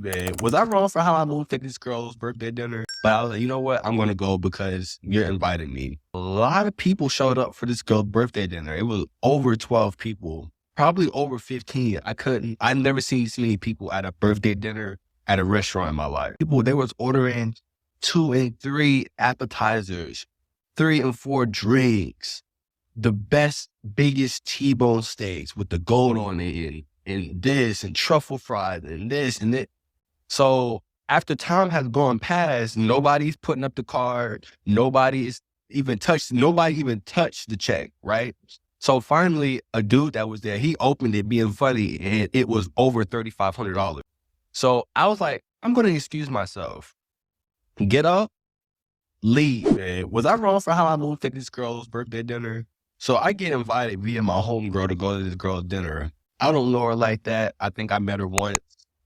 Man, was I wrong for how I moved to this girl's birthday dinner? But I was like, you know what? I'm gonna go because you're inviting me. A lot of people showed up for this girl's birthday dinner. It was over 12 people, probably over 15. I've never seen so many people at a birthday dinner at a restaurant in my life. People, they was ordering 2 and 3 appetizers, 3 and 4 drinks, the best, biggest T-bone steaks with the gold on it and this and truffle fries and this and that. So after time has gone past, nobody's putting up the card. Nobody even touched the check, right? So finally, a dude that was there, he opened it being funny and it was over $3,500. So I was like, I'm going to excuse myself, get up, leave. Man, was I wrong for how I moved to this girl's birthday dinner? So I get invited via my homegirl to go to this girl's dinner. I don't know her like that. I think I met her once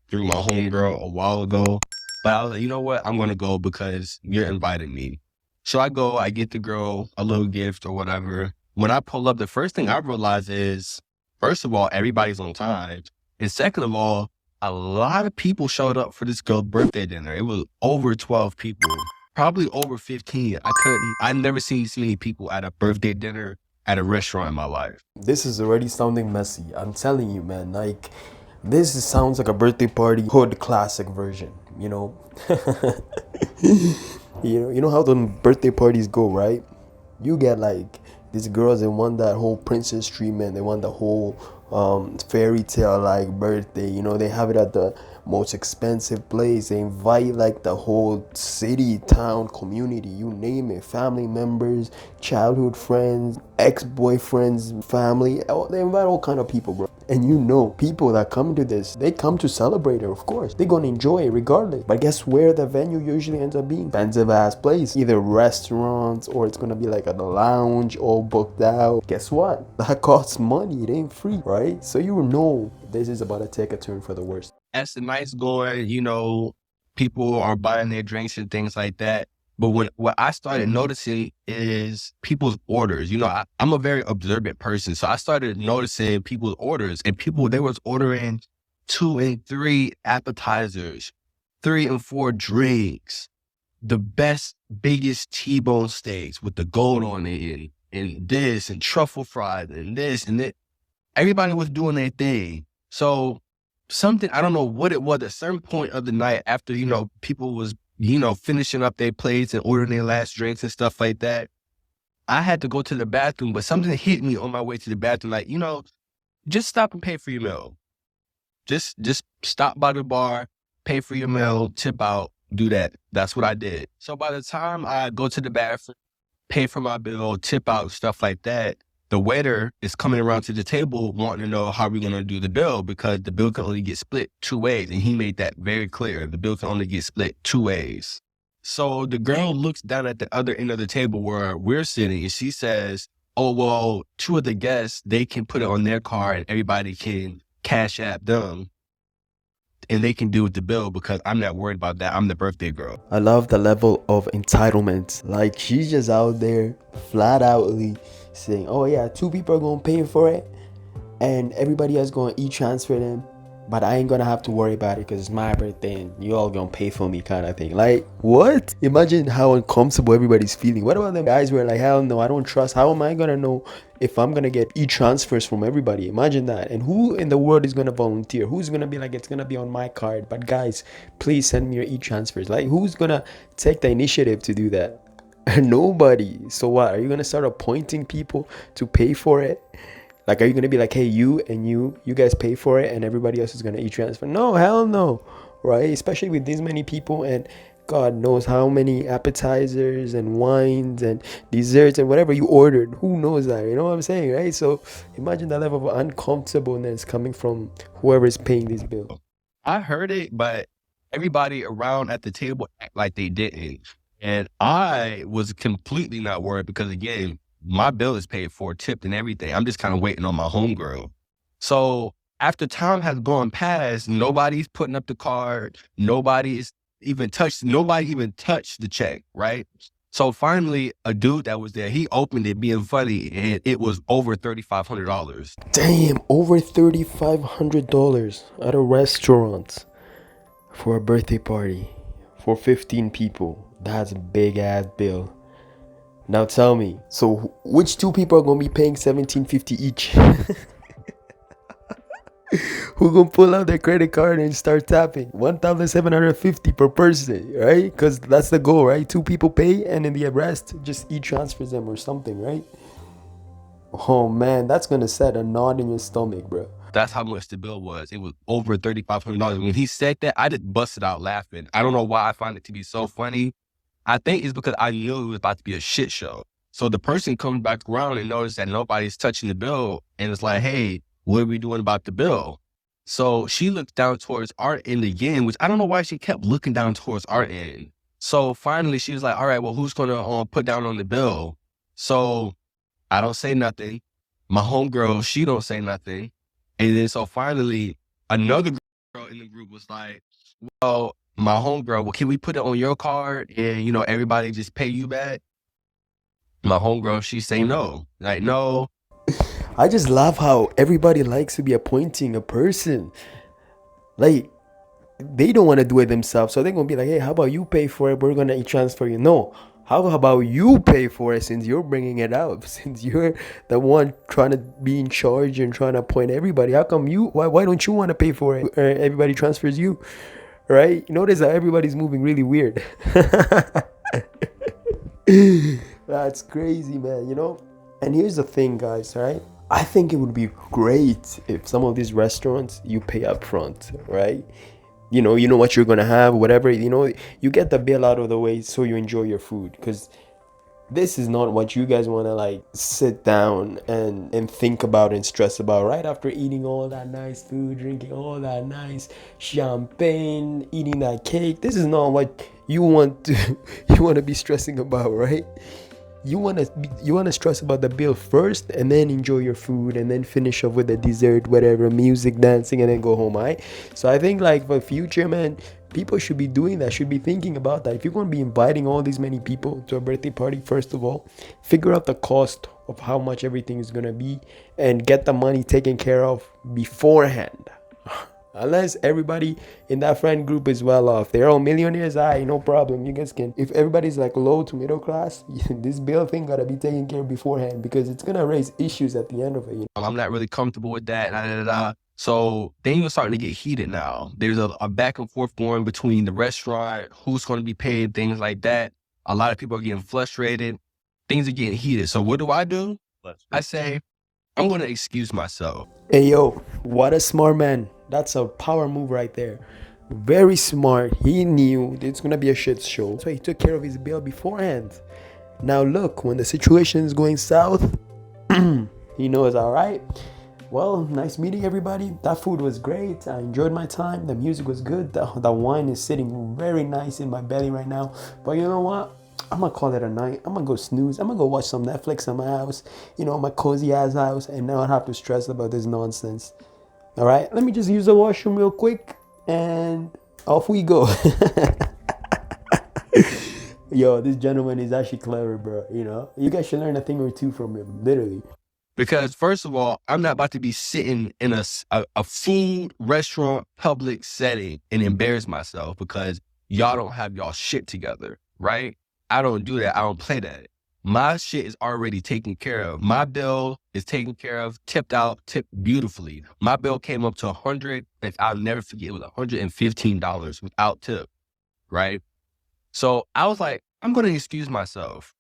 through my homegirl a while ago. But I was like, you know what? I'm going to go because you're inviting me. So I go, I get the girl a little gift or whatever. When I pull up, the first thing I realize is, first of all, everybody's on time. And second of all, a lot of people showed up for this girl's birthday dinner. It was over 12 people, probably over 15. I've never seen so many people at a birthday dinner at a restaurant in my life. This is already sounding messy. I'm telling you, man. Like, sounds like a birthday party, hood classic version. You know, you know how the birthday parties go, right? You get like these girls. They want that whole princess treatment. They want the whole fairy tale like birthday. You know, they have it at the most expensive place. They invite like the whole city, town, community, you name it, family members, childhood friends, ex-boyfriends, family. They invite all kind of people, bro. And you know, people that come to this, they come to celebrate it, of course. They're gonna enjoy it regardless. But guess where the venue usually ends up being? Expensive ass place. Either restaurants or it's gonna be like at the lounge all booked out. Guess what? That costs money. It ain't free, right? So you know this is about to take a turn for the worst. As the night's going, you know, people are buying their drinks and things like that. But what I started noticing is people's orders. You know, I'm a very observant person. So I started noticing people's orders, and they was ordering 2 and 3 appetizers, 3 and 4 drinks, the best, biggest T-bone steaks with the gold on it and this and truffle fries and this and that. Everybody was doing their thing. So something, I don't know what it was, at a certain point of the night after, you know, people was, you know, finishing up their plates and ordering their last drinks and stuff like that, I had to go to the bathroom, but something hit me on my way to the bathroom, like, you know, just stop and pay for your meal. Just stop by the bar, pay for your meal, tip out, do that. That's what I did. So by the time I go to the bathroom, pay for my bill, tip out, stuff like that, the waiter is coming around to the table wanting to know how we're going to do the bill, because the bill can only get split 2 ways. And he made that very clear. The bill can only get split 2 ways. So the girl looks down at the other end of the table where we're sitting and she says, oh, well, 2 of the guests, they can put it on their card and everybody can cash app them and they can do with the bill because I'm not worried about that. I'm the birthday girl. I love the level of entitlement. Like, she's just out there flat outly saying, oh yeah, 2 people are gonna pay for it and everybody else gonna e-transfer them, but I ain't gonna have to worry about it because it's my birthday and you all gonna pay for me, kind of thing. Like, what? Imagine how uncomfortable everybody's feeling. What about them guys who are like, hell no, I don't trust. How am I gonna know if I'm gonna get e-transfers from everybody? Imagine that. And who in the world is gonna volunteer? Who's gonna be like, it's gonna be on my card, but guys, please send me your e-transfers? Like, who's gonna take the initiative to do that? Nobody. So what, are you gonna start appointing people to pay for it? Like, are you gonna be like, hey, you and you guys pay for it and everybody else is gonna e-transfer? No, hell no, right? Especially with these many people and God knows how many appetizers and wines and desserts and whatever you ordered. Who knows that? You know what I'm saying, right? So imagine the level of uncomfortableness coming from whoever is paying this bill. I heard it, but everybody around at the table act like they didn't. And I was completely not worried because, again, my bill is paid for, tipped and everything. I'm just kind of waiting on my homegirl. So after time has gone past, nobody's putting up the card. Nobody even touched the check, right? So finally, a dude that was there, he opened it being funny and it was over $3,500. Damn, over $3,500 at a restaurant. For a birthday party for 15 people. That's a big ass bill. Now tell me, so which two people are gonna be paying 17.50 each? Who gonna pull out their credit card and start tapping? 1,750 per person, right? Because that's the goal, right? Two people pay and then the rest just transfers them or something, right? Oh man, that's gonna set a knot in your stomach, bro. That's how much the bill was. It was over $3,500. When he said that, I just busted out laughing. I don't know why I find it to be so funny. I think it's because I knew it was about to be a shit show. So the person comes back around and notices that nobody's touching the bill, and it's like, hey, what are we doing about the bill? So she looked down towards our end again, which I don't know why she kept looking down towards our end. So finally she was like, all right, well, who's gonna put down on the bill? So I don't say nothing. My homegirl, she don't say nothing. And then so finally another girl in the group was like, well, my homegirl, well, can we put it on your card and, everybody just pay you back? My homegirl, she say no. Like, no. I just love how everybody likes to be appointing a person. Like, they don't want to do it themselves, so they're gonna be like, hey, how about you pay for it, we're gonna transfer you. No, how about you pay for it, since you're bringing it up, since you're the one trying to be in charge and trying to appoint everybody. How come why don't you want to pay for it? Everybody transfers you, right? You notice that everybody's moving really weird. That's crazy, man, and here's the thing, guys, right? I think it would be great if some of these restaurants you pay up front, right? You know what you're gonna have, whatever, you get the bill out of the way so you enjoy your food, because this is not what you guys want to like sit down and think about and stress about right after eating all that nice food, drinking all that nice champagne, eating that cake. This is not what you want to you want to be stressing about, right? You want to stress about the bill first and then enjoy your food and then finish off with the dessert, whatever, music, dancing, and then go home, right? So I think like for future, man, people should be doing that, should be thinking about that. If you're going to be inviting all these many people to a birthday party, first of all, figure out the cost of how much everything is going to be and get the money taken care of beforehand. Unless everybody in that friend group is well off, they're all millionaires, no problem, you guys can. If everybody's like low to middle class, this bill thing gotta be taken care of beforehand, because it's gonna raise issues at the end of it. I'm not really comfortable with that. So things are starting to get heated now. There's a back and forth going between the restaurant, who's going to be paid, things like that. A lot of people are getting frustrated. Things are getting heated. So what do? I say, I'm going to excuse myself. Hey, yo, what a smart man. That's a power move right there. Very smart. He knew it's going to be a shit show, so he took care of his bill beforehand. Now look, when the situation is going south, he knows, all right, well, nice meeting everybody. That food was great. I enjoyed my time. The music was good. The wine is sitting very nice in my belly right now. But you know what? I'm gonna call it a night. I'm gonna go snooze. I'm gonna go watch some Netflix in my house, my cozy ass house, and not have to stress about this nonsense. All right, let me just use the washroom real quick, and off we go. Yo, this gentleman is actually clever, bro. You guys should learn a thing or two from him, literally. Because first of all, I'm not about to be sitting in a food restaurant public setting and embarrass myself because y'all don't have y'all shit together, right? I don't do that. I don't play that. My shit is already taken care of. My bill is taken care of, tipped beautifully. My bill came up to $100, and I'll never forget, it was $115 without tip, right? So I was like, I'm going to excuse myself.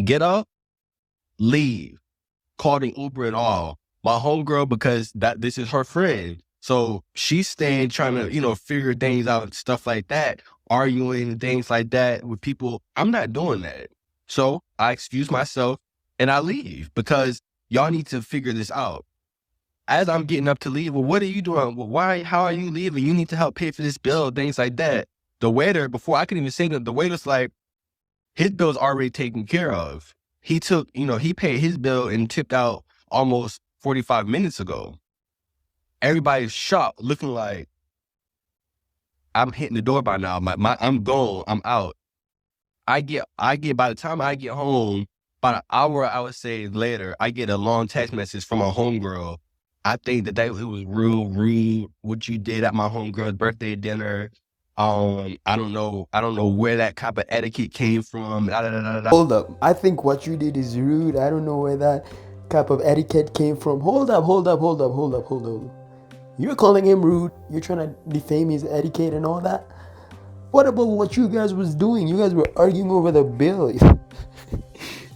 Get up, leave. Called an Uber and all. My homegirl, because this is her friend. So she's staying trying to, figure things out, stuff like that, arguing and things like that with people. I'm not doing that. So I excuse myself and I leave because y'all need to figure this out. As I'm getting up to leave, well, what are you doing? Well, how are you leaving? You need to help pay for this bill, things like that. The waiter, before I could even say that, the waiter's like, his bill's already taken care of. He took, he paid his bill and tipped out almost 45 minutes ago. Everybody's shocked, looking like I'm hitting the door by now. I'm gone. I'm out. I get by the time I get home, about an hour, I would say later, I get a long text message from a homegirl. I think that it was real rude what you did at my homegirl's birthday dinner. I don't know where that type of etiquette came from. Da, da, da, da, da. Hold up. I think what you did is rude. I don't know where that type of etiquette came from. Hold up, hold up, hold up, hold up, hold up. You're calling him rude. You're trying to defame his etiquette and all that. What about what you guys was doing? You guys were arguing over the bill.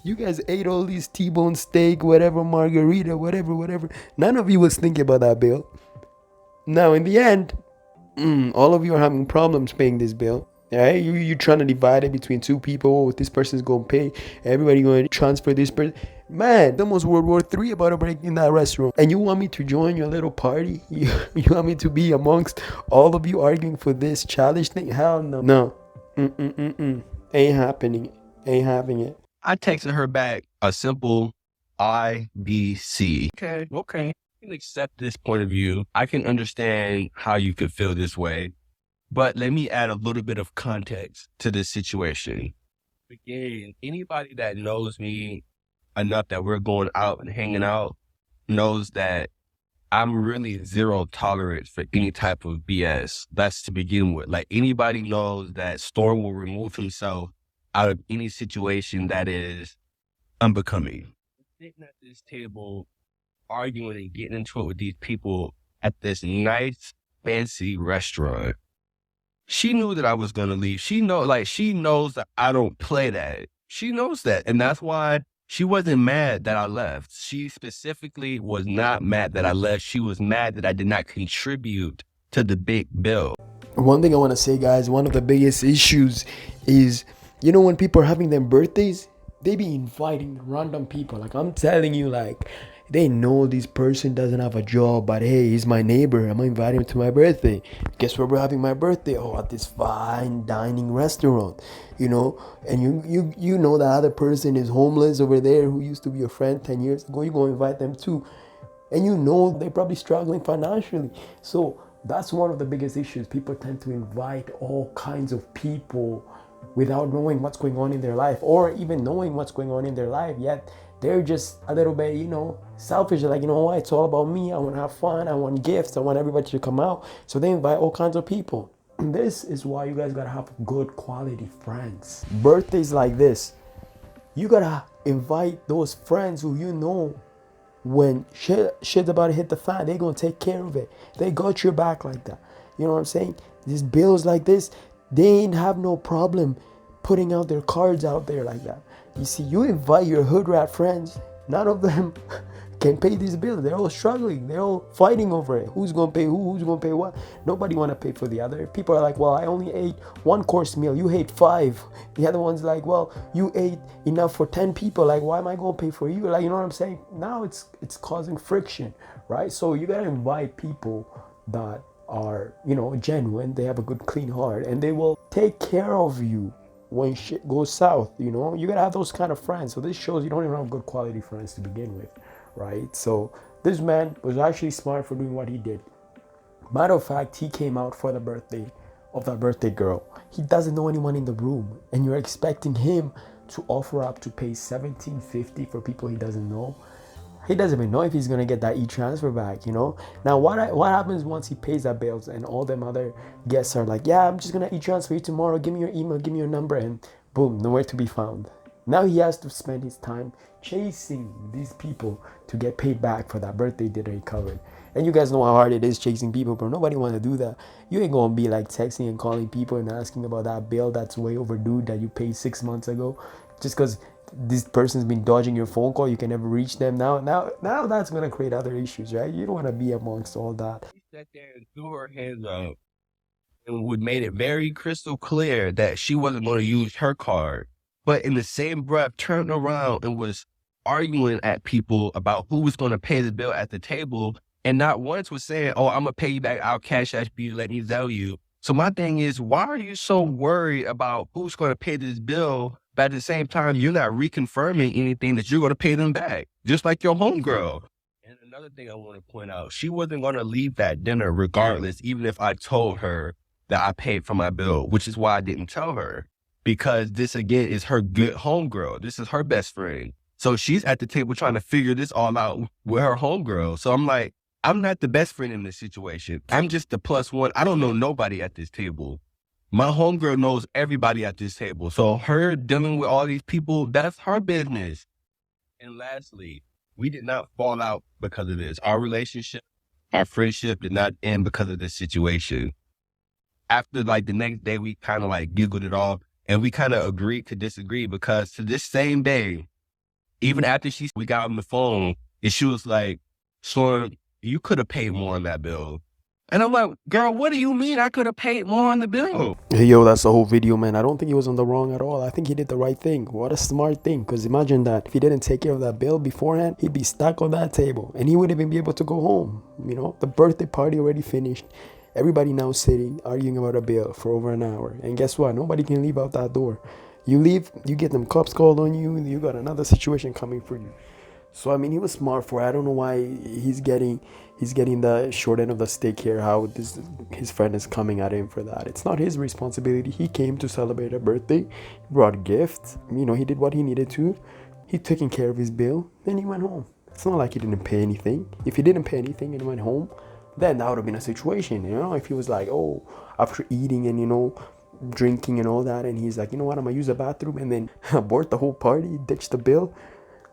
You guys ate all these T-bone steak, whatever, margarita, whatever. None of you was thinking about that bill. Now, in the end, all of you are having problems paying this bill. Right? You're trying to divide it between two people. Oh, this person's going to pay. Everybody going to transfer this person. Man, almost World War III about to break in that restaurant. And you want me to join your little party? You want me to be amongst all of you arguing for this childish thing? Hell no. No. Ain't happening. Ain't having it. I texted her back a simple IBC. Okay. I can accept this point of view. I can understand how you could feel this way. But let me add a little bit of context to this situation. Again, anybody that knows me enough that we're going out and hanging out knows that I'm really zero tolerance for any type of BS. That's to begin with. Like, anybody knows that Storm will remove himself out of any situation that is unbecoming. Sitting at this table, arguing and getting into it with these people at this nice, fancy restaurant. She knew that I was going to leave. She knows that I don't play that. She knows that. And that's why she wasn't mad that I left. She specifically was not mad that I left. She was mad that I did not contribute to the big bill. One thing I want to say, guys, one of the biggest issues is, when people are having their birthdays, they be inviting random people. Like, I'm telling you, like, they know this person doesn't have a job, but hey, he's my neighbor. I'm inviting him to my birthday. Guess where we're having my birthday? Oh, at this fine dining restaurant, and you know the other person is homeless over there who used to be your friend 10 years ago. You're going to invite them too. And they're probably struggling financially. So that's one of the biggest issues. People tend to invite all kinds of people without knowing what's going on in their life, or even knowing what's going on in their life, yet they're just a little bit, selfish. They're like, what? It's all about me. I want to have fun. I want gifts. I want everybody to come out. So they invite all kinds of people. And this is why you guys got to have good quality friends. Birthdays like this, you got to invite those friends who when shit's about to hit the fan, they're going to take care of it. They got your back like that. You know what I'm saying? These bills like this, they ain't have no problem putting out their cards out there like that. You see, you invite your hood rat friends, none of them can pay these bills. They're all struggling. They're all fighting over it. Who's going to pay who? Who's going to pay what? Nobody want to pay for the other. People are like, well, I only ate 1 course meal. You ate 5. The other one's like, well, you ate enough for 10 people. Like, why am I going to pay for you? Like, you know what I'm saying? Now it's causing friction, right? So you got to invite people that are, genuine. They have a good, clean heart, and they will take care of you when shit goes south. You gotta have those kind of friends. So this shows you don't even have good quality friends to begin with, right? So this man was actually smart for doing what he did. Matter of fact, he came out for the birthday of that birthday girl. He doesn't know anyone in the room, and you're expecting him to offer up to pay $17.50 for people he doesn't know. He doesn't even know if he's gonna get that e-transfer back, Now, what happens once he pays that bills and all them other guests are like, yeah, I'm just gonna e-transfer you tomorrow. Give me your email, give me your number, and boom, nowhere to be found. Now he has to spend his time chasing these people to get paid back for that birthday dinner he covered. And you guys know how hard it is chasing people, bro. Nobody want to do that. You ain't gonna be like texting and calling people and asking about that bill that's way overdue that you paid 6 months ago, just because this person's been dodging your phone call. You can never reach them. Now that's gonna create other issues, right? You don't want to be amongst all that. She sat there and threw her hands up and would made it very crystal clear that she wasn't going to use her card, but in the same breath turned around and was arguing at people about who was going to pay the bill at the table, and not once was saying, oh, I'm gonna pay you back, I'll cash app you, let me tell you. So my thing is, why are you so worried about who's going to pay this bill, but at the same time, you're not reconfirming anything that you're going to pay them back, just like your homegirl? And another thing I want to point out, she wasn't going to leave that dinner regardless, even if I told her that I paid for my bill, which is why I didn't tell her, because this, again, is her good homegirl. This is her best friend. So she's at the table trying to figure this all out with her homegirl. So I'm like, I'm not the best friend in this situation. I'm just the plus one. I don't know nobody at this table. My homegirl knows everybody at this table. So her dealing with all these people, that's her business. And lastly, we did not fall out because of this. Our relationship, our friendship did not end because of this situation. After like the next day, we kind of like giggled it off and we kind of agreed to disagree because to this same day, even after we got on the phone and she was like, "Son, you could have paid more on that bill." And I'm like, "Girl, what do you mean I could have paid more on the bill?" Hey, yo, that's the whole video, man. I don't think he was on the wrong at all. I think he did the right thing. What a smart thing. Because imagine that if he didn't take care of that bill beforehand, he'd be stuck on that table and he wouldn't even be able to go home. You know, the birthday party already finished. Everybody now sitting, arguing about a bill for over an hour. And guess what? Nobody can leave out that door. You leave, you get them cops called on you, you got another situation coming for you. So I mean, he was smart for it. I don't know why he's getting the short end of the stick here. How his friend is coming at him for that. It's not his responsibility. He came to celebrate a birthday, he brought a gift. You know, he did what he needed to. He taking care of his bill, then he went home. It's not like he didn't pay anything. If he didn't pay anything and went home, then that would have been a situation. You know, if he was like, oh, after eating and drinking and all that, and he's like, you know what, I'm gonna use the bathroom, and then abort the whole party, ditch the bill,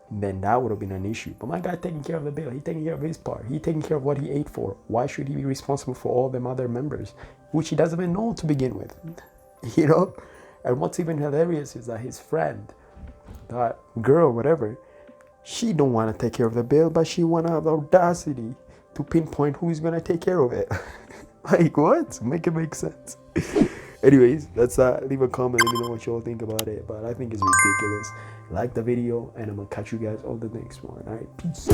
then that would have been an issue. But my guy taking care of the bill, he taking care of his part, he taking care of what he ate for. Why should he be responsible for all them other members, which he doesn't even know to begin with? You know? And what's even hilarious is that his friend, that girl, whatever, she don't want to take care of the bill, but she want to have the audacity to pinpoint who's gonna take care of it. Like, what? Make it make sense. Anyways, let's leave a comment, let me know what you all think about it. But I think it's ridiculous. Like the video, and I'm gonna catch you guys on the next one. All right, peace.